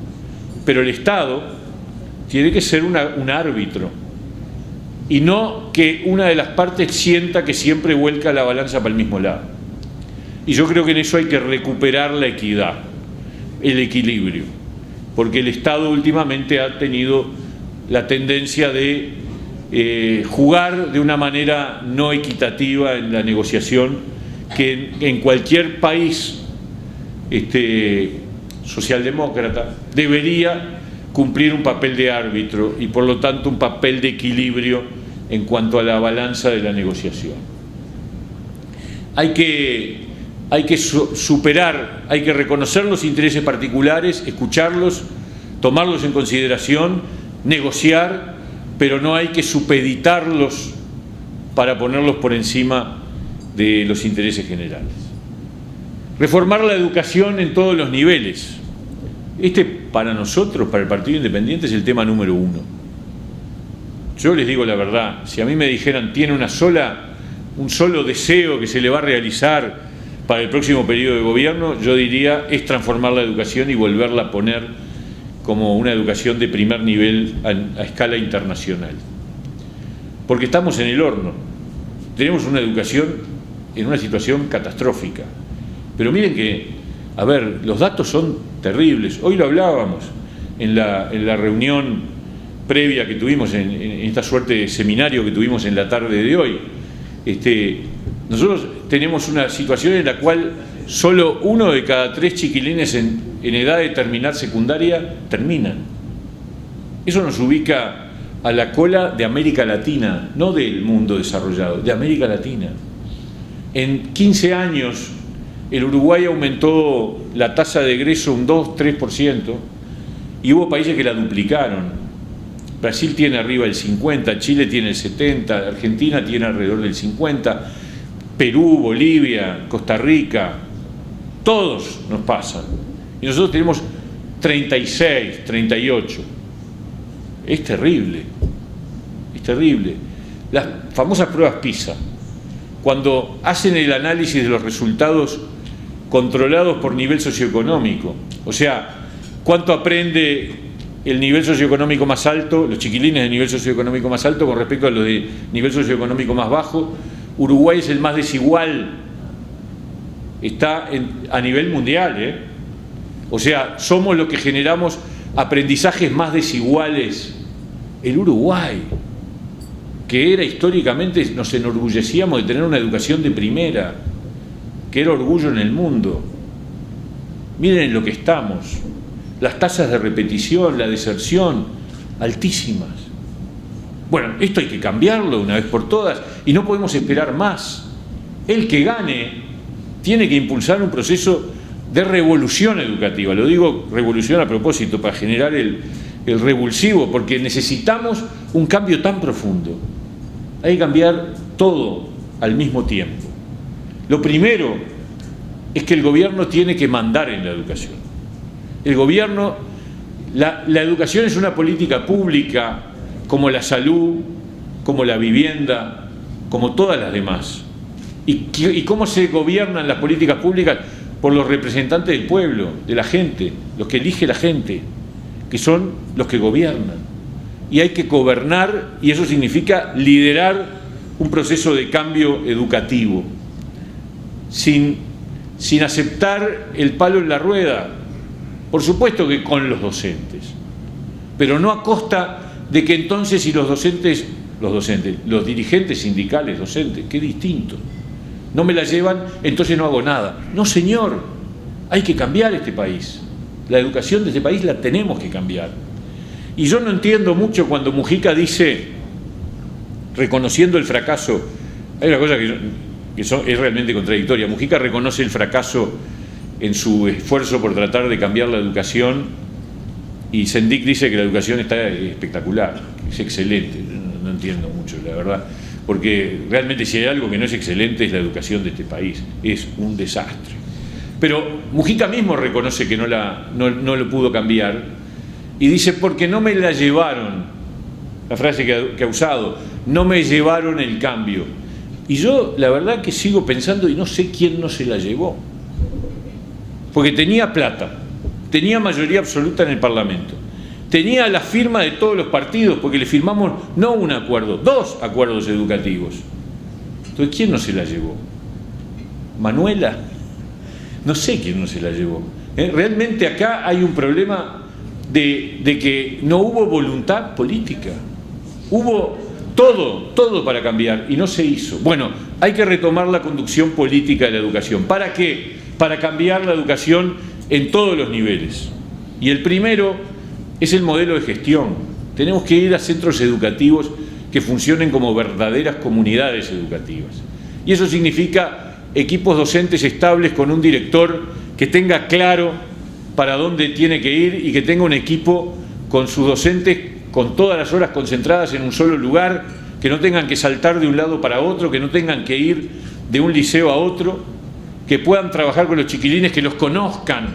Pero el Estado tiene que ser un árbitro, y no que una de las partes sienta que siempre vuelca la balanza para el mismo lado. Y yo creo que en eso hay que recuperar la equidad, el equilibrio, porque el Estado últimamente ha tenido la tendencia de jugar de una manera no equitativa en la negociación, que en cualquier país socialdemócrata debería cumplir un papel de árbitro y por lo tanto un papel de equilibrio en cuanto a la balanza de la negociación. Hay que superar, hay que reconocer los intereses particulares, escucharlos, tomarlos en consideración, negociar, pero no hay que supeditarlos para ponerlos por encima de los intereses generales. Reformar la educación en todos los niveles. Para nosotros, para el Partido Independiente, es el tema número uno. Yo les digo la verdad, si a mí me dijeran tiene un solo deseo que se le va a realizar para el próximo periodo de gobierno, yo diría es transformar la educación y volverla a poner como una educación de primer nivel a escala internacional. Porque estamos en el horno, tenemos una educación en una situación catastrófica. Pero miren que, a ver, los datos son terribles. Hoy lo hablábamos en la reunión previa que tuvimos, en esta suerte de seminario que tuvimos en la tarde de hoy. Nosotros tenemos una situación en la cual solo 1 de cada 3 chiquilines en edad de terminar secundaria terminan. Eso nos ubica a la cola de América Latina, no del mundo desarrollado, de América Latina. En 15 años el Uruguay aumentó la tasa de egreso un 2-3% y hubo países que la duplicaron. Brasil tiene arriba del 50%, Chile tiene el 70%, Argentina tiene alrededor del 50%, Perú, Bolivia, Costa Rica, todos nos pasan. Y nosotros tenemos 36, 38. Es terrible, es terrible. Las famosas pruebas PISA, cuando hacen el análisis de los resultados controlados por nivel socioeconómico, o sea, cuánto aprende el nivel socioeconómico más alto, los chiquilines de nivel socioeconómico más alto con respecto a los de nivel socioeconómico más bajo. Uruguay es el más desigual, está a nivel mundial, O sea, somos los que generamos aprendizajes más desiguales. El Uruguay, que era históricamente, nos enorgullecíamos de tener una educación de primera, que era orgullo en el mundo. Miren en lo que estamos, las tasas de repetición, la deserción, altísimas. Bueno, esto hay que cambiarlo una vez por todas y no podemos esperar más. El que gane tiene que impulsar un proceso de revolución educativa. Lo digo revolución a propósito, para generar el revulsivo, porque necesitamos un cambio tan profundo. Hay que cambiar todo al mismo tiempo. Lo primero es que el gobierno tiene que mandar en la educación. El gobierno, la educación es una política pública como la salud, como la vivienda, como todas las demás. ¿Y cómo se gobiernan las políticas públicas? Por los representantes del pueblo, de la gente, los que elige la gente, que son los que gobiernan. Y hay que gobernar, y eso significa liderar un proceso de cambio educativo, sin aceptar el palo en la rueda, por supuesto que con los docentes, pero no a costa de que entonces si los dirigentes sindicales docentes, qué distinto, no me la llevan, entonces no hago nada. No, señor, hay que cambiar este país. La educación de este país la tenemos que cambiar. Y yo no entiendo mucho cuando Mujica dice, reconociendo el fracaso, hay una cosa que es realmente contradictoria. Mujica reconoce el fracaso en su esfuerzo por tratar de cambiar la educación, y Sendik dice que la educación está espectacular, es excelente. No entiendo mucho, la verdad, porque realmente si hay algo que no es excelente es la educación de este país, es un desastre. Pero Mujica mismo reconoce que no lo pudo cambiar, y dice, porque no me la llevaron, la frase que ha usado, no me llevaron el cambio. Y yo la verdad que sigo pensando, y no sé quién no se la llevó, porque tenía plata, tenía mayoría absoluta en el Parlamento, tenía la firma de todos los partidos, porque le firmamos no un acuerdo, 2 acuerdos educativos. Entonces, ¿quién no se la llevó? ¿Manuela? No sé quién no se la llevó. Realmente acá hay un problema de que no hubo voluntad política. Hubo todo para cambiar y no se hizo. Bueno, hay que retomar la conducción política de la educación. ¿Para qué? Para cambiar la educación en todos los niveles. Y el primero es el modelo de gestión. Tenemos que ir a centros educativos que funcionen como verdaderas comunidades educativas. Y eso significa equipos docentes estables con un director que tenga claro para dónde tiene que ir y que tenga un equipo con sus docentes con todas las horas concentradas en un solo lugar, que no tengan que saltar de un lado para otro, que no tengan que ir de un liceo a otro, que puedan trabajar con los chiquilines, que los conozcan.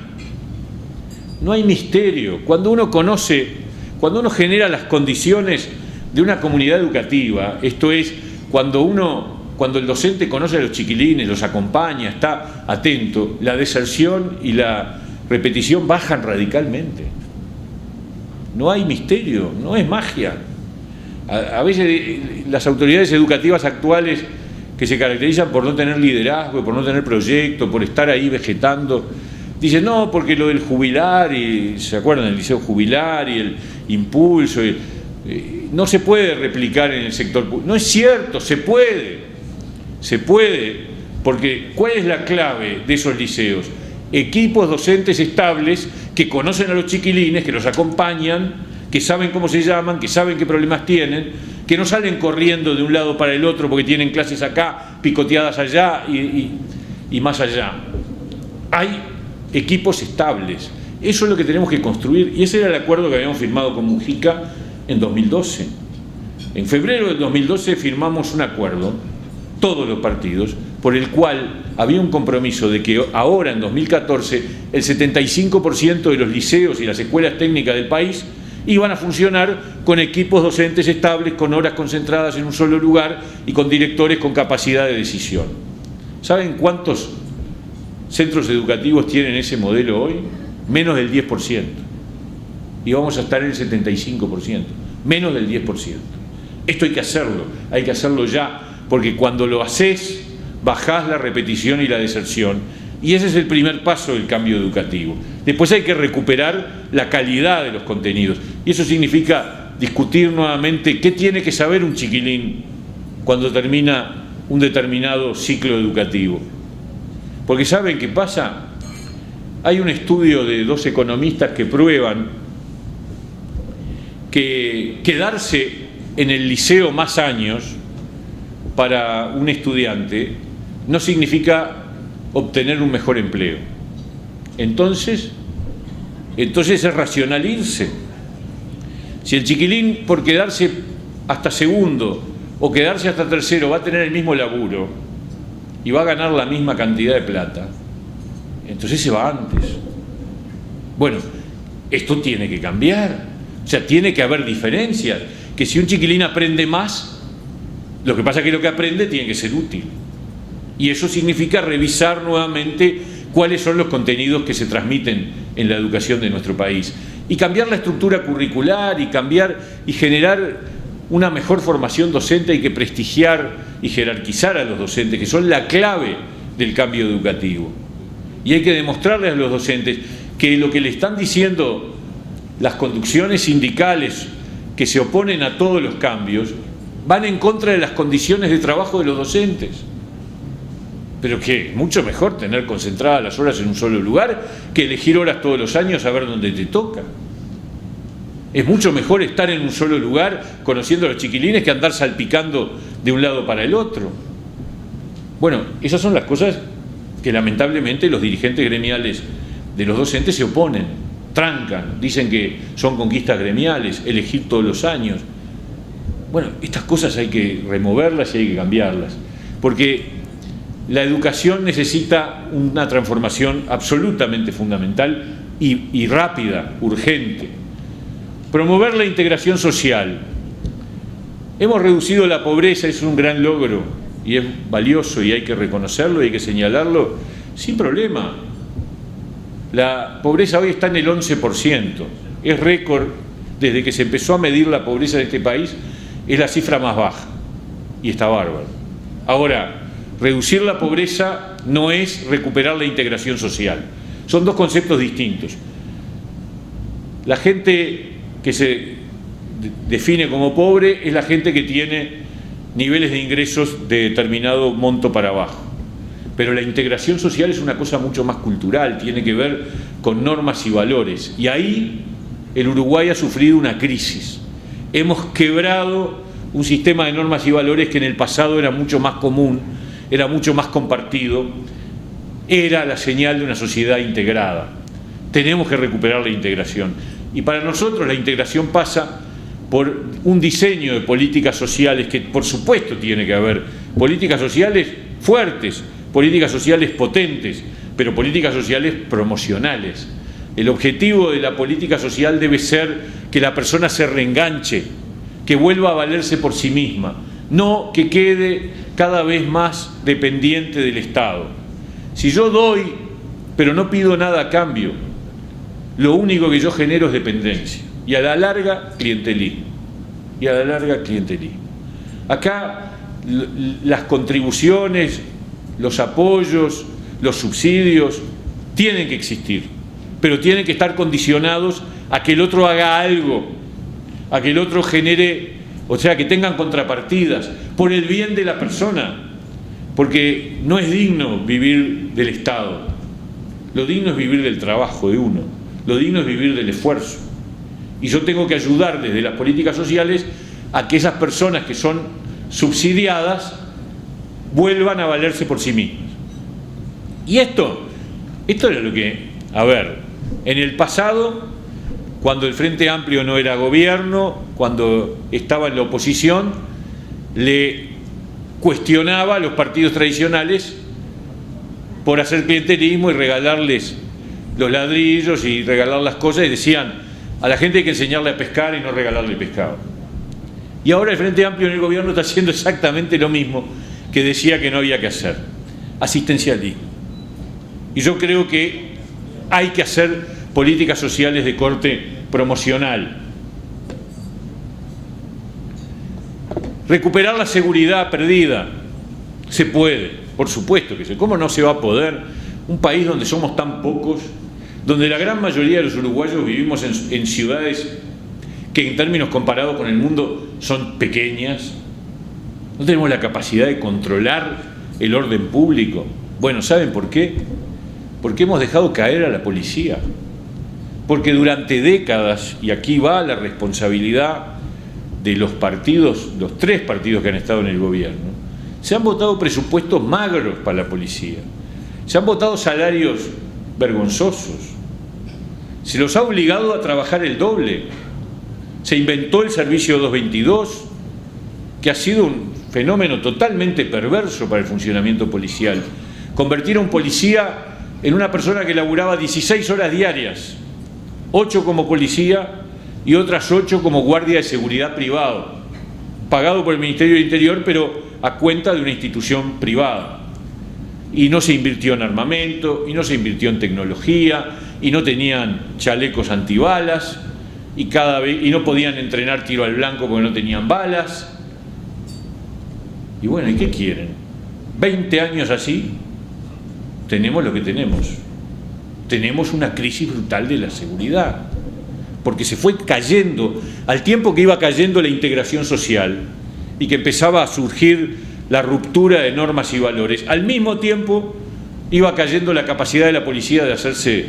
No hay misterio. Cuando uno genera las condiciones de una comunidad educativa, esto es, cuando el docente conoce a los chiquilines, los acompaña, está atento, la deserción y la repetición bajan radicalmente. No hay misterio, no es magia. A veces las autoridades educativas actuales, que se caracterizan por no tener liderazgo, por no tener proyecto, por estar ahí vegetando, dicen, no, porque lo del jubilar, y ¿se acuerdan del liceo jubilar y el impulso? No se puede replicar en el sector público. No es cierto, se puede, porque ¿cuál es la clave de esos liceos? Equipos docentes estables que conocen a los chiquilines, que los acompañan, que saben cómo se llaman, que saben qué problemas tienen, que no salen corriendo de un lado para el otro porque tienen clases acá, picoteadas allá y más allá. Hay equipos estables. Eso es lo que tenemos que construir, y ese era el acuerdo que habíamos firmado con Mujica en 2012. En febrero del 2012 firmamos un acuerdo, todos los partidos, por el cual había un compromiso de que ahora, en 2014, el 75% de los liceos y las escuelas técnicas del país iban a funcionar con equipos docentes estables, con horas concentradas en un solo lugar y con directores con capacidad de decisión. ¿Saben cuántos centros educativos tienen ese modelo hoy? Menos del 10%. Y vamos a estar en el 75%. Menos del 10%. Esto hay que hacerlo ya, porque cuando lo haces, bajás la repetición y la deserción, y ese es el primer paso del cambio educativo. Después hay que recuperar la calidad de los contenidos, y eso significa discutir nuevamente qué tiene que saber un chiquilín cuando termina un determinado ciclo educativo. Porque ¿saben qué pasa? Hay un estudio de 2 economistas que prueban que quedarse en el liceo más años para un estudiante no significa obtener un mejor empleo. Entonces es racional irse. Si el chiquilín, por quedarse hasta segundo o quedarse hasta tercero, va a tener el mismo laburo y va a ganar la misma cantidad de plata, entonces se va antes. Bueno, esto tiene que cambiar. O sea, tiene que haber diferencias. Que si un chiquilín aprende más, lo que pasa es que lo que aprende tiene que ser útil. Y eso significa revisar nuevamente cuáles son los contenidos que se transmiten en la educación de nuestro país. Y cambiar la estructura curricular y generar una mejor formación docente. Hay que prestigiar y jerarquizar a los docentes, que son la clave del cambio educativo. Y hay que demostrarles a los docentes que lo que le están diciendo las conducciones sindicales que se oponen a todos los cambios van en contra de las condiciones de trabajo de los docentes. Pero que mucho mejor tener concentradas las horas en un solo lugar que elegir horas todos los años a ver dónde te toca. Es mucho mejor estar en un solo lugar conociendo a los chiquilines que andar salpicando de un lado para el otro. Bueno, esas son las cosas que lamentablemente los dirigentes gremiales de los docentes se oponen, trancan, dicen que son conquistas gremiales, elegir todos los años. Bueno, estas cosas hay que removerlas y hay que cambiarlas, porque la educación necesita una transformación absolutamente fundamental y rápida, urgente. Promover la integración social. Hemos reducido la pobreza, es un gran logro y es valioso y hay que reconocerlo y hay que señalarlo sin problema. La pobreza hoy está en el 11%, es récord desde que se empezó a medir la pobreza de este país, es la cifra más baja y está bárbaro. Ahora, reducir la pobreza no es recuperar la integración social, son dos conceptos distintos. La gente que se define como pobre es la gente que tiene niveles de ingresos de determinado monto para abajo. Pero la integración social es una cosa mucho más cultural, tiene que ver con normas y valores. Y ahí el Uruguay ha sufrido una crisis. Hemos quebrado un sistema de normas y valores que en el pasado era mucho más común, era mucho más compartido, era la señal de una sociedad integrada. Tenemos que recuperar la integración. Y para nosotros la integración pasa por un diseño de políticas sociales que por supuesto tiene que haber políticas sociales fuertes, políticas sociales potentes, pero políticas sociales promocionales. El objetivo de la política social debe ser que la persona se reenganche, que vuelva a valerse por sí misma, no que quede cada vez más dependiente del Estado. Si yo doy, pero no pido nada a cambio, lo único que yo genero es dependencia y a la larga clientelismo. Y a la larga clientelismo. Acá las contribuciones, los apoyos, los subsidios tienen que existir, pero tienen que estar condicionados a que el otro haga algo, a que el otro genere, o sea, que tengan contrapartidas por el bien de la persona, porque no es digno vivir del Estado, lo digno es vivir del trabajo de uno, lo digno es vivir del esfuerzo. Y yo tengo que ayudar desde las políticas sociales a que esas personas que son subsidiadas vuelvan a valerse por sí mismas. Y esto era lo que, a ver, en el pasado, cuando el Frente Amplio no era gobierno, cuando estaba en la oposición, le cuestionaba a los partidos tradicionales por hacer clientelismo y regalarles los ladrillos y regalar las cosas, y decían, a la gente hay que enseñarle a pescar y no regalarle pescado. Y ahora el Frente Amplio en el gobierno está haciendo exactamente lo mismo que decía que no había que hacer, asistencialismo. Y yo creo que hay que hacer políticas sociales de corte promocional. Recuperar la seguridad perdida, se puede, por supuesto que se. ¿Cómo no se va a poder? Un país donde somos tan pocos, donde la gran mayoría de los uruguayos vivimos en ciudades que en términos comparados con el mundo son pequeñas, no tenemos la capacidad de controlar el orden público. Bueno, ¿saben por qué? Porque hemos dejado caer a la policía, porque durante décadas, y aquí va la responsabilidad de los partidos, los tres partidos que han estado en el gobierno, se han votado presupuestos magros para la policía, se han votado salarios vergonzosos, se los ha obligado a trabajar el doble, se inventó el servicio 222, que ha sido un fenómeno totalmente perverso para el funcionamiento policial. Convertir a un policía en una persona que laburaba 16 horas diarias, 8 como policía y otras 8 como guardia de seguridad privado, pagado por el Ministerio del Interior, pero a cuenta de una institución privada. Y no se invirtió en armamento, y no se invirtió en tecnología, y no tenían chalecos antibalas, y no podían entrenar tiro al blanco porque no tenían balas. Y bueno, ¿y qué quieren? 20 años así, tenemos lo que tenemos. Tenemos una crisis brutal de la seguridad, porque se fue cayendo, al tiempo que iba cayendo la integración social y que empezaba a surgir la ruptura de normas y valores. Al mismo tiempo iba cayendo la capacidad de la policía de hacerse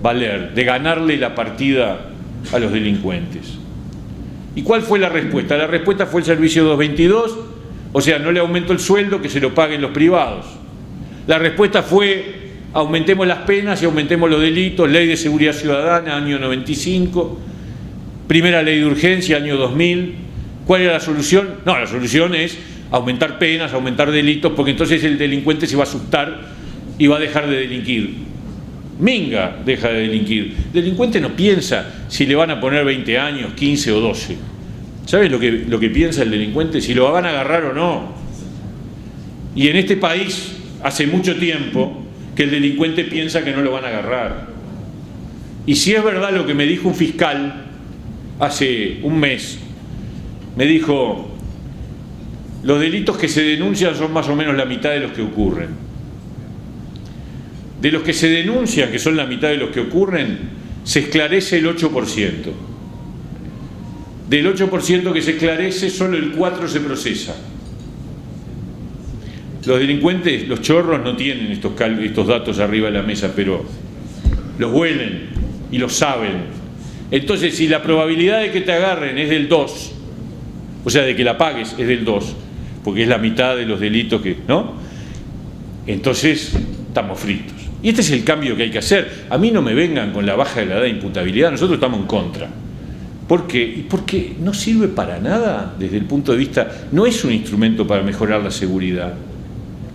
valer, de ganarle la partida a los delincuentes. ¿Y cuál fue la respuesta? La respuesta fue el servicio 222, o sea, no le aumento el sueldo, que se lo paguen los privados. La respuesta fue: aumentemos las penas y aumentemos los delitos, ley de seguridad ciudadana, año 95, primera ley de urgencia, año 2000. ¿Cuál era la solución? No, la solución es aumentar penas, aumentar delitos, porque entonces el delincuente se va a asustar y va a dejar de delinquir. Minga deja de delinquir. El delincuente no piensa si le van a poner 20 años, 15 o 12. ¿Sabes lo que piensa el delincuente? Si lo van a agarrar o no. Y en este país, hace mucho tiempo, que el delincuente piensa que no lo van a agarrar. Y si es verdad lo que me dijo un fiscal hace un mes, me dijo: los delitos que se denuncian son más o menos la mitad de los que ocurren. De los que se denuncian, que son la mitad de los que ocurren, se esclarece el 8%. Del 8% que se esclarece, solo el 4% se procesa. Los delincuentes, los chorros, no tienen estos datos arriba de la mesa, pero los huelen y los saben. Entonces, si la probabilidad de que te agarren es del 2%, o sea, de que la pagues es del 2%, porque es la mitad de los delitos que, ¿no? Entonces, estamos fritos. Y este es el cambio que hay que hacer. A mí no me vengan con la baja de la edad de imputabilidad, nosotros estamos en contra. ¿Por qué? Porque no sirve para nada desde el punto de vista, no es un instrumento para mejorar la seguridad.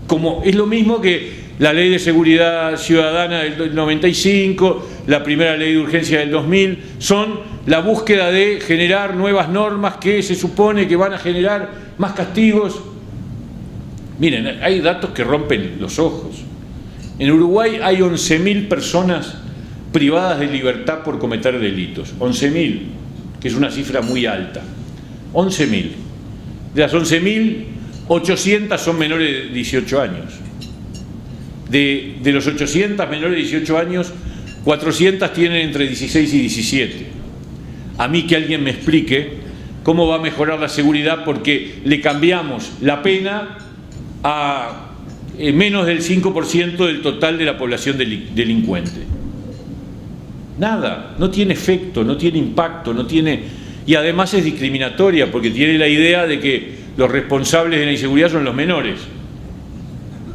Como es lo mismo que la ley de seguridad ciudadana del 95, la primera ley de urgencia del 2000, son la búsqueda de generar nuevas normas que se supone que van a generar más castigos. Miren, hay datos que rompen los ojos. En Uruguay hay 11.000 personas privadas de libertad por cometer delitos. 11.000, que es una cifra muy alta. 11.000. De las 11.000, 800 son menores de 18 años. De los 800 menores de 18 años, 400 tienen entre 16 y 17. A mí que alguien me explique cómo va a mejorar la seguridad porque le cambiamos la pena a menos del 5% del total de la población delincuente. Nada, no tiene efecto, no tiene impacto, no tiene... Y además es discriminatoria porque tiene la idea de que los responsables de la inseguridad son los menores,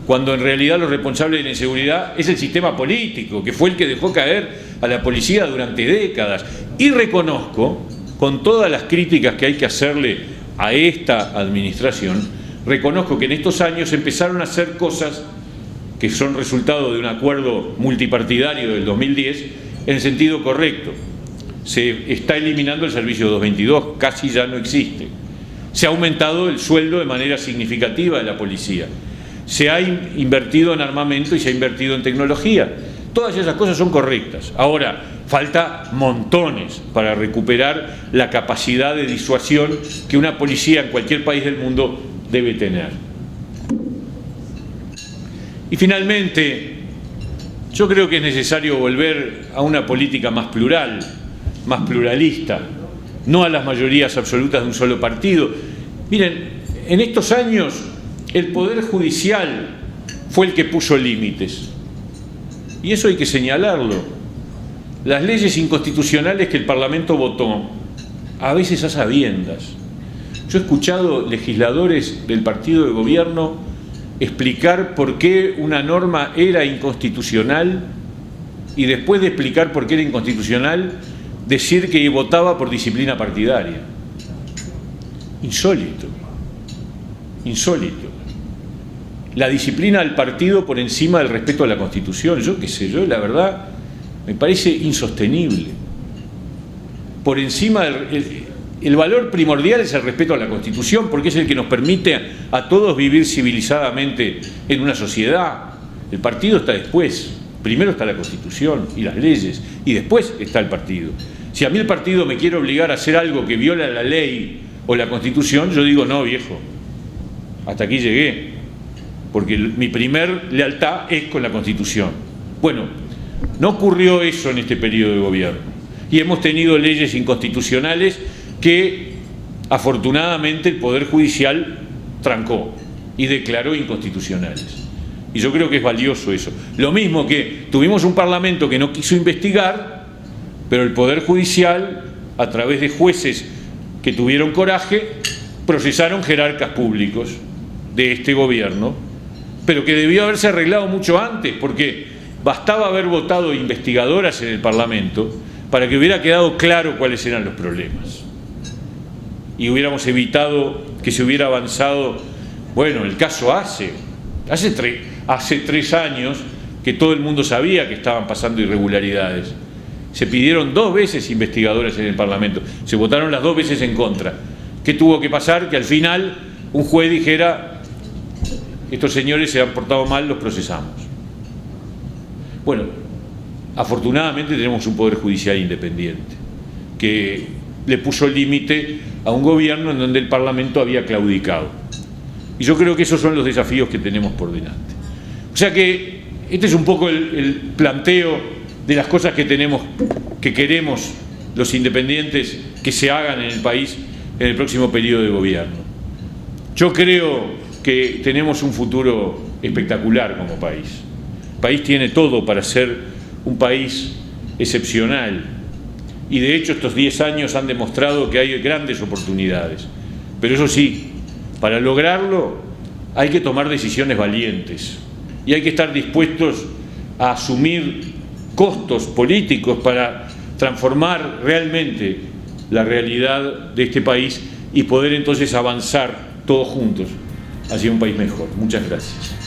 cuando en realidad los responsables de la inseguridad es el sistema político, que fue el que dejó caer a la policía durante décadas. Y reconozco, con todas las críticas que hay que hacerle a esta administración, reconozco que en estos años empezaron a hacer cosas que son resultado de un acuerdo multipartidario del 2010 en el sentido correcto. Se está eliminando el servicio 222, casi ya no existe. Se ha aumentado el sueldo de manera significativa de la policía. Se ha invertido en armamento y se ha invertido en tecnología. Todas esas cosas son correctas. Ahora, falta montones para recuperar la capacidad de disuasión que una policía en cualquier país del mundo debe tener. Y finalmente, yo creo que es necesario volver a una política más plural, más pluralista, no a las mayorías absolutas de un solo partido. Miren, en estos años el Poder Judicial fue el que puso límites. Y eso hay que señalarlo. Las leyes inconstitucionales que el Parlamento votó, a veces a sabiendas. Yo he escuchado legisladores del partido de gobierno explicar por qué una norma era inconstitucional y después de explicar por qué era inconstitucional, decir que votaba por disciplina partidaria. Insólito. Insólito. La disciplina del partido por encima del respeto a la Constitución. Yo qué sé, la verdad me parece insostenible. Por encima el valor primordial es el respeto a la Constitución, porque es el que nos permite a todos vivir civilizadamente en una sociedad. El partido está después. Primero está la Constitución y las leyes, y después está el partido. Si a mí el partido me quiere obligar a hacer algo que viola la ley o la Constitución, yo digo, no, viejo, hasta aquí llegué, porque mi primer lealtad es con la Constitución. Bueno, no ocurrió eso en este periodo de gobierno, y hemos tenido leyes inconstitucionales que afortunadamente el Poder Judicial trancó. y declaró inconstitucionales. Y yo creo que es valioso eso. Lo mismo que tuvimos un Parlamento que no quiso investigar, pero el Poder Judicial, a través de jueces que tuvieron coraje, procesaron jerarcas públicos de este gobierno, pero que debió haberse arreglado mucho antes, porque bastaba haber votado investigadoras en el Parlamento para que hubiera quedado claro cuáles eran los problemas. Y hubiéramos evitado que se hubiera avanzado, bueno, el caso hace 3 años que todo el mundo sabía que estaban pasando irregularidades. Se pidieron 2 veces investigadoras en el Parlamento, se votaron las 2 veces en contra. ¿Qué tuvo que pasar? Que al final un juez dijera, estos señores se han portado mal, los procesamos. Bueno, afortunadamente tenemos un Poder Judicial independiente, que le puso límite a un gobierno en donde el Parlamento había claudicado. Y yo creo que esos son los desafíos que tenemos por delante. O sea que este es un poco el planteo de las cosas que queremos los independientes que se hagan en el país en el próximo periodo de gobierno. Yo creo que tenemos un futuro espectacular como país. El país tiene todo para ser un país excepcional. Y de hecho estos 10 años han demostrado que hay grandes oportunidades. Pero eso sí, para lograrlo hay que tomar decisiones valientes y hay que estar dispuestos a asumir costos políticos para transformar realmente la realidad de este país y poder entonces avanzar todos juntos hacia un país mejor. Muchas gracias.